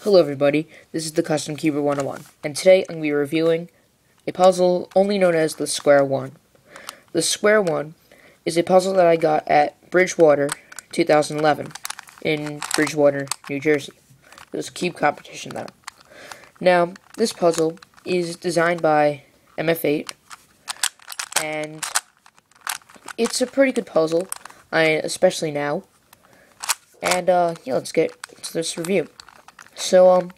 Hello everybody, this is the Custom Cuber 101, and today I'm going to be reviewing a puzzle only known as the Square-1. The Square-1 is a puzzle that I got at Bridgewater 2011 in Bridgewater, New Jersey. It was a cube competition though. Now, this puzzle is designed by MF8, and it's a pretty good puzzle, especially now. And yeah, let's get to this review. So,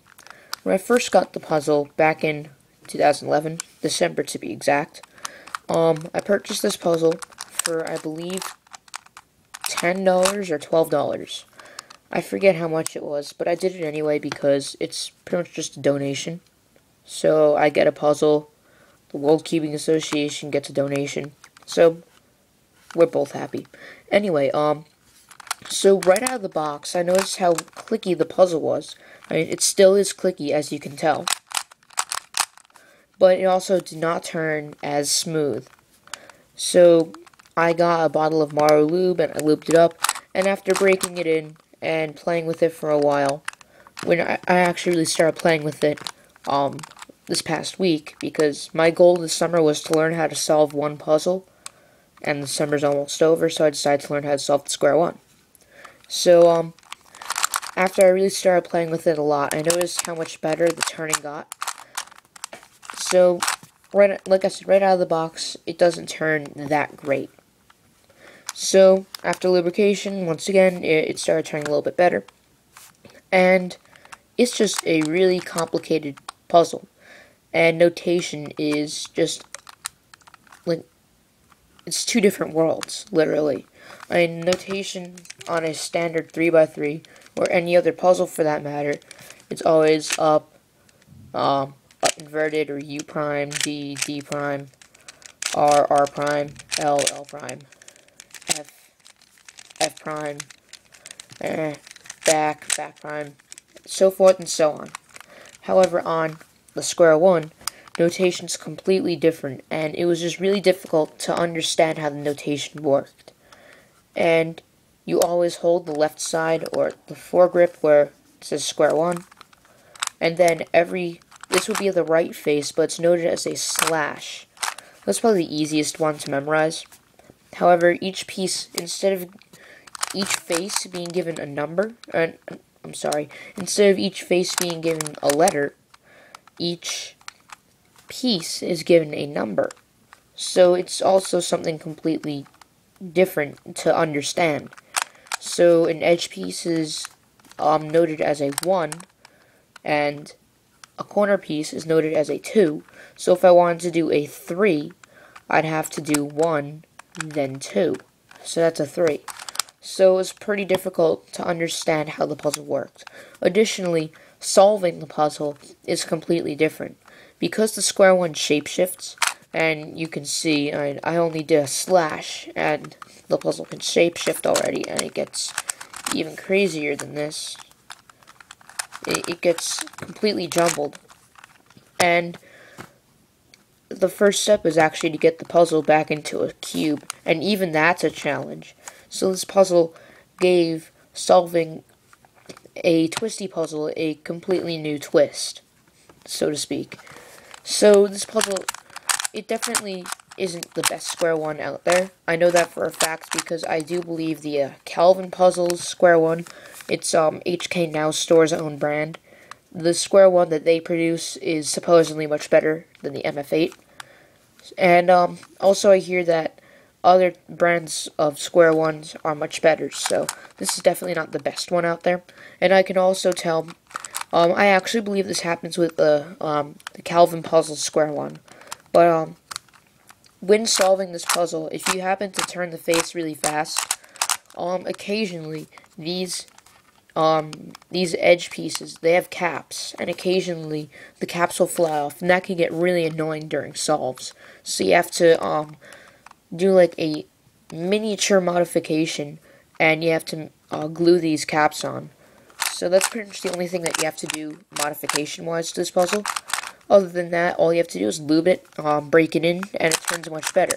when I first got the puzzle back in 2011, December to be exact, I purchased this puzzle for, I believe, $10 or $12. I forget how much it was, but I did it anyway because it's pretty much just a donation. So, I get a puzzle, the World Cubing Association gets a donation, so we're both happy. Anyway, so right out of the box, I noticed how clicky the puzzle was. I mean, it still is clicky, as you can tell. But it also did not turn as smooth. So, I got a bottle of Maro Lube, and I lubed it up. And after breaking it in and playing with it for a while, when I actually really started playing with it this past week, because my goal this summer was to learn how to solve one puzzle. And the summer's almost over, so I decided to learn how to solve the Square-1. So, after I really started playing with it a lot, I noticed how much better the turning got. So, like I said, right out of the box, it doesn't turn that great. So, after lubrication, once again, it started turning a little bit better. And it's just a really complicated puzzle. And notation is just, like, it's two different worlds, literally. I mean, notation on a standard 3x3, or any other puzzle for that matter, it's always up inverted, or U prime, D, D prime, R, R prime, L, L prime, F, F prime, back prime, so forth and so on. However, on the Square-1, notation's completely different, and it was just really difficult to understand how the notation worked. And you always hold the left side or the foregrip where it says Square-1, and then this would be the right face, but it's noted as a slash. That's probably the easiest one to memorize. However, each piece, instead of each face being given a number, instead of each face being given a letter, each piece is given a number. So it's also something completely different to understand. So an edge piece is noted as a 1, and a corner piece is noted as a 2. So if I wanted to do a 3, I'd have to do 1, then 2. So that's a 3. So it's pretty difficult to understand how the puzzle worked. Additionally, solving the puzzle is completely different. Because the Square-1 shapeshifts, and you can see I only did a slash, and the puzzle can shapeshift already, and it gets even crazier than this. It gets completely jumbled. And the first step is actually to get the puzzle back into a cube, and even that's a challenge. So this puzzle gave solving a twisty puzzle a completely new twist, so to speak. So this puzzle, it definitely isn't the best Square-1 out there. I know that for a fact because I do believe the Calvin Puzzles Square-1, it's HK Now Store's own brand. The Square-1 that they produce is supposedly much better than the MF8. And also I hear that other brands of Square-1s are much better, so this is definitely not the best one out there. And I can also tell, I actually believe this happens with the Calvin Puzzle Square-1. But when solving this puzzle, if you happen to turn the face really fast, occasionally these edge pieces, they have caps, and occasionally the caps will fly off, and that can get really annoying during solves. So you have to do like a miniature modification, and you have to glue these caps on. So that's pretty much the only thing that you have to do modification-wise to this puzzle. Other than that, all you have to do is lube it, break it in, and it turns much better.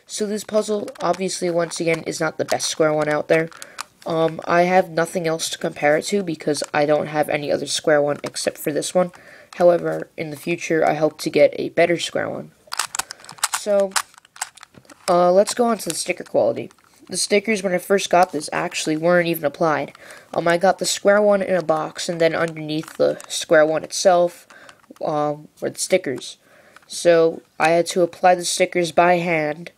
So this puzzle, obviously, once again, is not the best Square-1 out there. I have nothing else to compare it to because I don't have any other square one except for this one. However, in the future, I hope to get a better square one. So, let's go on to the sticker quality. The stickers, when I first got this, actually weren't even applied. I got the square one in a box, and then underneath the square one itself were the stickers. So, I had to apply the stickers by hand,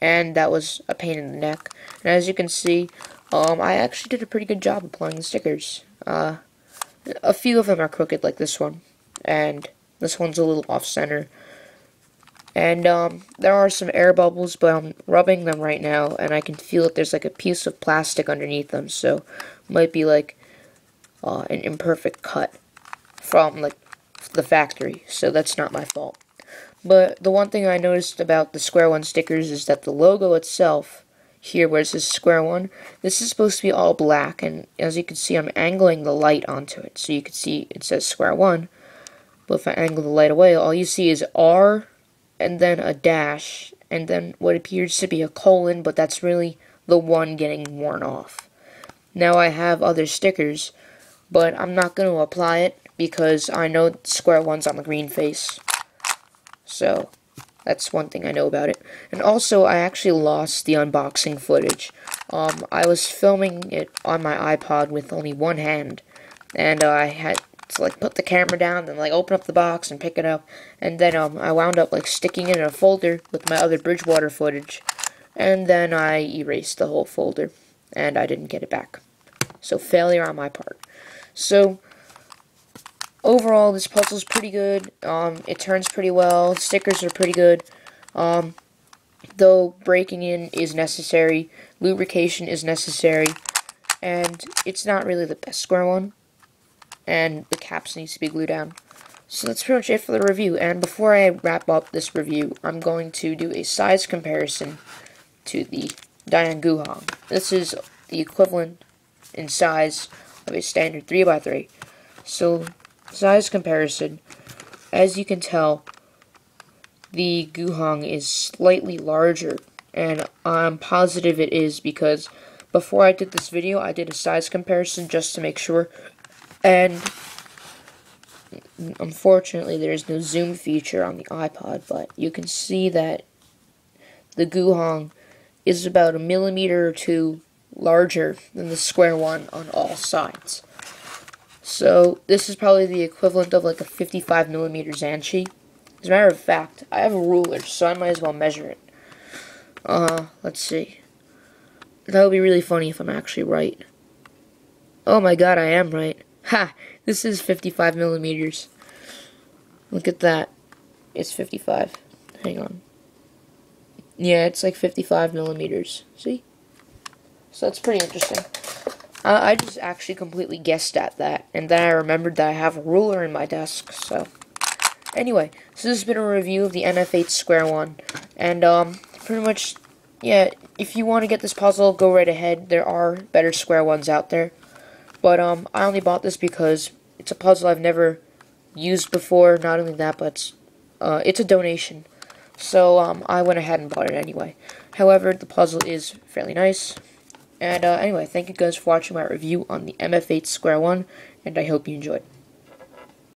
and that was a pain in the neck. And as you can see, I actually did a pretty good job applying the stickers. A few of them are crooked, like this one, and this one's a little off-center. And there are some air bubbles, but I'm rubbing them right now, and I can feel that there's like a piece of plastic underneath them, so it might be like an imperfect cut from like the factory, so that's not my fault. But the one thing I noticed about the Square One stickers is that the logo itself, here where it says Square One, this is supposed to be all black, and as you can see, I'm angling the light onto it, so you can see it says Square One, but if I angle the light away, all you see is R, and then a dash, and then what appears to be a colon, but that's really the one getting worn off. Now I have other stickers, but I'm not going to apply it because I know Square One's on the green face. So, that's one thing I know about it. And also, I actually lost the unboxing footage. I was filming it on my iPod with only one hand, and I had to like put the camera down and like open up the box and pick it up, and then I wound up like sticking it in a folder with my other Bridgewater footage, and then I erased the whole folder, and I didn't get it back. So, failure on my part. So, overall, this puzzle's pretty good. It turns pretty well. Stickers are pretty good. Though breaking in is necessary, lubrication is necessary, and it's not really the best square one. And the caps needs to be glued down. So that's pretty much it for the review. And before I wrap up this review, I'm going to do a size comparison to the Diane Guhong. This is the equivalent in size of a standard 3x3. So, size comparison, as you can tell, the Guhong is slightly larger, and I'm positive it is because before I did this video, I did a size comparison just to make sure, and unfortunately there is no zoom feature on the iPod, but you can see that the Guhong is about 1 millimeter or 2 larger than the Square One on all sides. So, this is probably the equivalent of like a 55mm Zanchi. As a matter of fact, I have a ruler, so I might as well measure it. Let's see. That would be really funny if I'm actually right. Oh my god, I am right. Ha! This is 55mm. Look at that. It's 55. Hang on. Yeah, it's like 55mm. See? So that's pretty interesting. I just actually completely guessed at that, and then I remembered that I have a ruler in my desk, so. Anyway, so this has been a review of the MF8 Square-1, and, pretty much, yeah, if you want to get this puzzle, go right ahead. There are better Square Ones out there, but, I only bought this because it's a puzzle I've never used before. Not only that, but it's a donation, so, I went ahead and bought it anyway. However, the puzzle is fairly nice. And anyway, thank you guys for watching my review on the MF8 Square-1, and I hope you enjoyed.